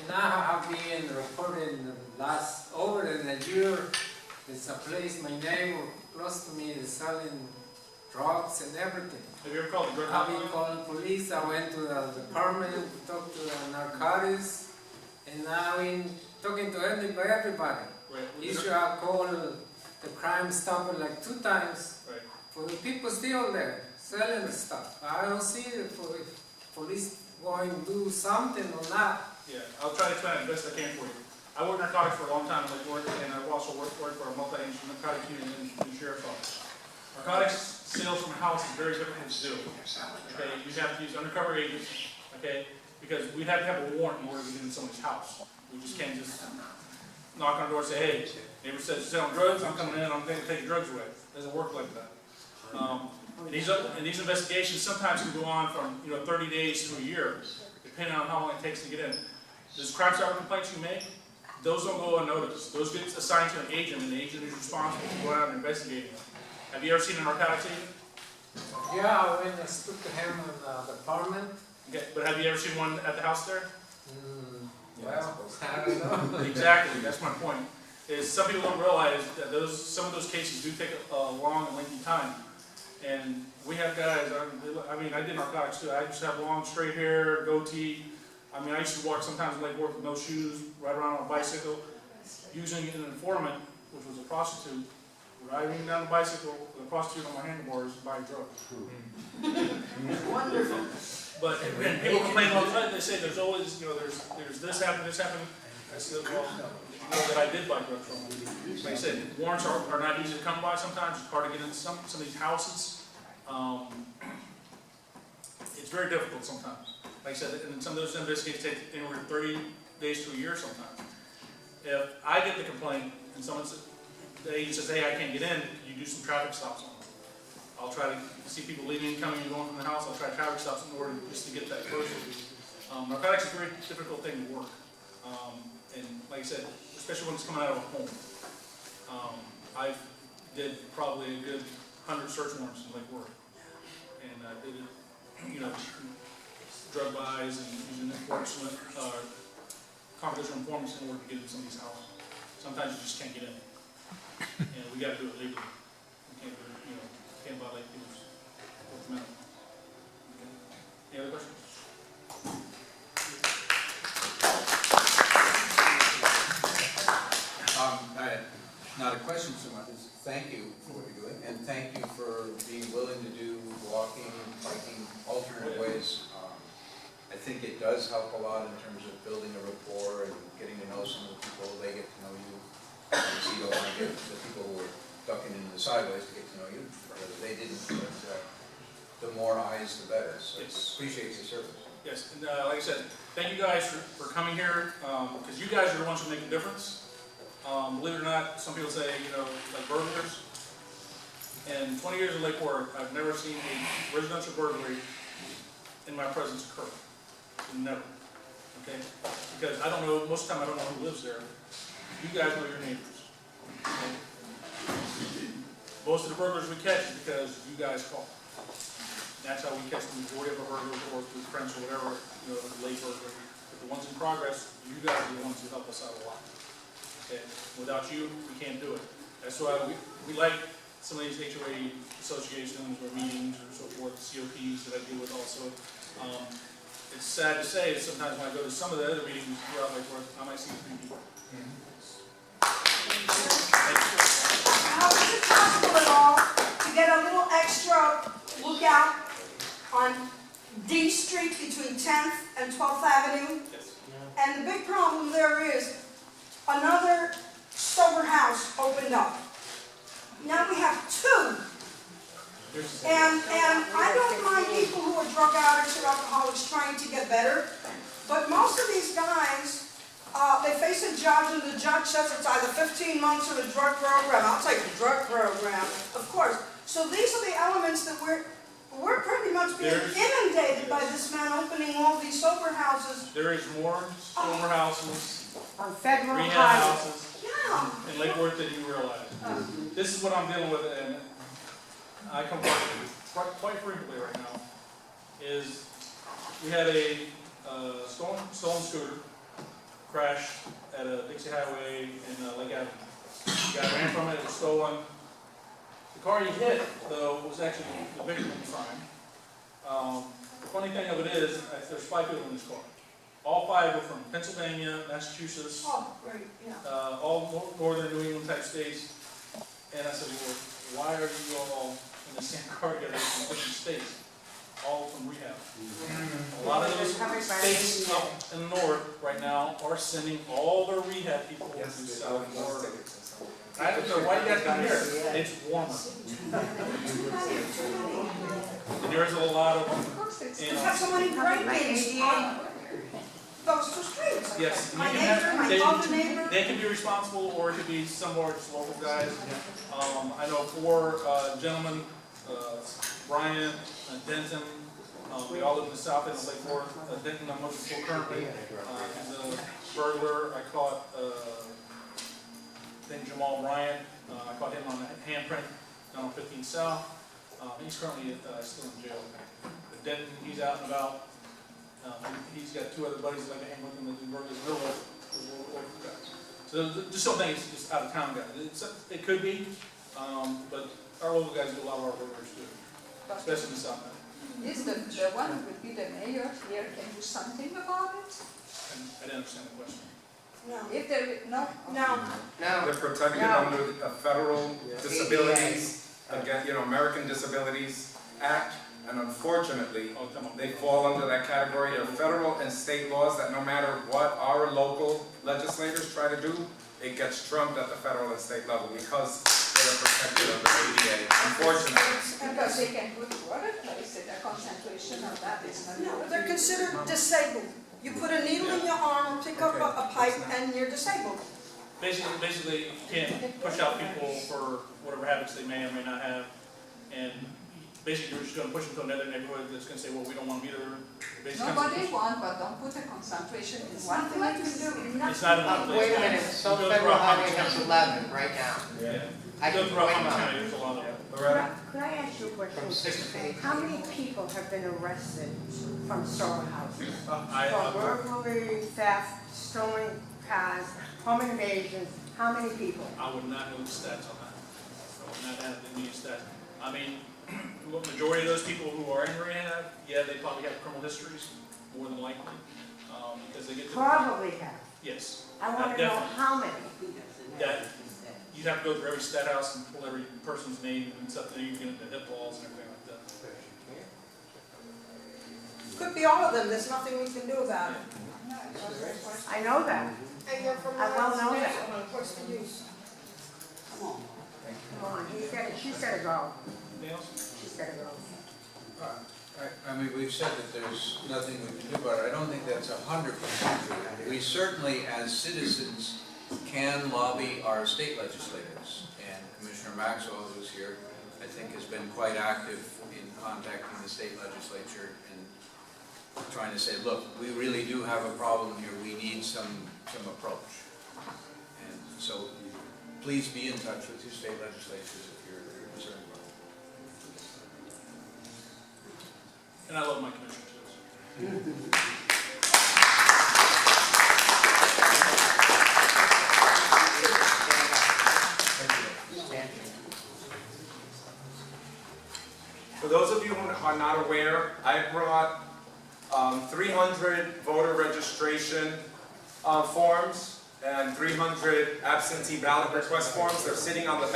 now have been reporting the last over than a year. There's a place my neighbor close to me is selling drugs and everything. Have you ever called the drug I've been hotline? calling police. I went to the department to talk to the narcotics, and I've been talking to everybody. Right. Usually I call the Crime Stopper like 2 times. Right. For the people still there selling the stuff. I don't see the police going to do something or not. Yeah, I'll try to explain it the best I can for you. I worked narcotics for a long time in Lake Worth, and I've also worked for a multi-agency narcotic unit in the sheriff's office. Narcotics sales from a house is very difficult to do. Okay, you have to use undercover agents, okay, because we have to have a warrant in order to get in somebody's house. We just can't just knock on the door and say, hey, neighbor says you're selling drugs, I'm coming in, I'm going to take your drugs away. It doesn't work like that. And these investigations sometimes can go on from 30 days to a year, depending on how long it takes to get in. Those Crime Stopper complaints you make, those don't go unnoticed. Those get assigned to an agent, and the agent is responsible for going out and investigating them. Have you ever seen a narcotics agent? Yeah, I went and spoke to him in the department. Okay, but have you ever seen one at the house there? Well, I don't know. Exactly, that's my point. Is some people don't realize that some of those cases do take a long and lengthy time. And we have guys, I mean, I did narcotics too. I used to have long straight hair, goatee. I mean, I used to walk sometimes in Lake Worth with no shoes, ride around on a bicycle, using an informant, which was a prostitute, riding down the bicycle with a prostitute on my handlebars buying drugs. Wonderful. But when people complain all the time, they say there's always, there's this happening, this happening. I said, well, that I did buy drugs from them. Like I said, warrants are not easy to come by sometimes. It's hard to get into some of these houses. It's very difficult sometimes. Like I said, and some of those investigations take anywhere from 30 days to a year sometimes. If I get the complaint and the agent says, hey, I can't get in, you do some traffic stops on them. I'll try to see people leaving, coming and going from the house. I'll try traffic stops in order just to get that person. Narcotics is a very difficult thing to work. And like I said, especially when it's coming out of a home. I did probably a good 100 search warrants in Lake Worth. And I did it, drug buys and using enforcement, confidential informants in order to get into somebody's house. Sometimes you just can't get in. And we got to do it legally. We can't do it, can't violate people's Fourth Amendment. Okay. Any other questions? Not a question so much as thank you for what you're doing, and thank you for being willing to do walking, biking, alternate ways. I think it does help a lot in terms of building a rapport and getting to know some of the people. They get to know you. Obviously, you don't want to get the people who are ducking into the sideways to get to know you. They didn't, but the more eyes, the better. So appreciate your service. Yes, and like I said, thank you guys for coming here, because you guys are the ones who make a difference. Believe it or not, some people say, like burglars. In 20 years of Lake Worth, I've never seen a residential burglary in my presence occur. Never. Okay? Because I don't know, most of the time I don't know who lives there. You guys know your neighbors. Okay? Most of the burglars we catch is because you guys call. That's how we catch the majority of our burglars, or through friends or whatever, late burglary. But the ones in progress, you guys are the ones who help us out a lot. Okay. Without you, we can't do it. That's why we like some of these HOA associations or meetings or so forth, COPs that I deal with also. It's sad to say that sometimes when I go to some of the other meetings throughout Lake Worth, I might see 3 people. How is it possible at all to get a little extra lookout on D Street between 10th and 12th Avenue? Yes. And the big problem there is another sober house opened up. Now we have 2. And I don't mind people who are drug addicts or alcoholics trying to get better, but most of these guys, they face a judge and the judge says it's either 15 months or a drug program. I'll take the drug program, of course. So these are the elements that we're pretty much being inundated by this man opening all these sober houses. There is more sober houses, On Federal rehab Highway. houses Yeah. in Lake Worth than you realize. This is what I'm dealing with, and I come quite frequently right now, is we had a stolen scooter crashed at a Dixie Highway in Lake Avenue. The guy ran from it, it was stolen. The car he hit, though, was actually the victim of the crime. The funny thing of it is, there's 5 people in this car. All 5 were from Pennsylvania, Massachusetts, Oh, great, yeah. all northern New England type states. And I said, well, why are you all in the same car together from different states? All from rehab. A lot of those states up in the north right now are sending all their rehab people to South Florida. I don't know why you guys come here. It's warmer. And there's a lot of them. We have so many great things on those 2 streets. Yes. My you can have- neighbor, my other neighbor. They can be responsible, or it could be somewhere just local guys. I know 4 gentlemen, Brian, Denton, we all live in the south end of Lake Forest. Denton, I'm looking for currently. He's a burglar. I caught, Jamal Bryant. I caught him on a handprint down on 15 South. He's currently still in jail. But Denton, he's out and about. He's got 2 other buddies that like to hang with him that do burglars. They're local guys. So just don't think it's just out of town guys. It could be, but our local guys do a lot of our burglars too, especially in the south end. Is the one who would be the mayor here can do something about it? I didn't understand the question. No. If there, no? No. Now, They're protected under a federal disabilities, again, American Disabilities Act, and unfortunately, Oh, come on. they fall under that category. There are federal and state laws that no matter what our local legislators try to do, it gets trumped at the federal and state level because they are protected under ADA, unfortunately. Because they can go to other places, the concentration of that is not. No, they're considered disabled. You put a needle in your arm, pick up a pipe, and you're disabled. Basically, you can't push out people for whatever habits they may or may not have, and basically, you're just going to push them to another neighborhood that's going to say, well, we don't want to be there. Basically, Nobody want, but don't put a concentration in There's one nothing I place. can do. it's not enough. Wait a minute, so federal highway has 11 right now. Yeah. I Go can throughout point the them out. county, there's a lot of them. Loretta? Could I ask you a From question? 6 to 8. How many people have been arrested from storehouses? I- For burglary, theft, stolen cars, home invasions, how many people? I would not know the stats on that. I would not have the immediate stats. I mean, the majority of those people who are in rehab, yeah, they probably have criminal histories, more than likely, because they get to. Probably have. Yes. I want to know Definitely. how many. That, you'd have to go through every stat house and pull every person's name and stuff, then you can get into hip laws and everything like that. Could be all of them. There's nothing we can do about it. I know that. And you're from I well know that. What's the use? Come on, she's gotta go. Anything else? She's gotta go. I mean, we've said that there's nothing we can do about it. I don't think that's 100% true. We certainly, as citizens, can lobby our state legislators. And Commissioner Maxwell, who's here, I think has been quite active in contacting the state legislature and trying to say, look, we really do have a problem here. We need some approach. And so please be in touch with your state legislatures if you're concerned about it. And I love my commissioners. For those of you who are not aware, I brought 300 voter registration forms and 300 absentee ballot request forms. They're sitting on the back.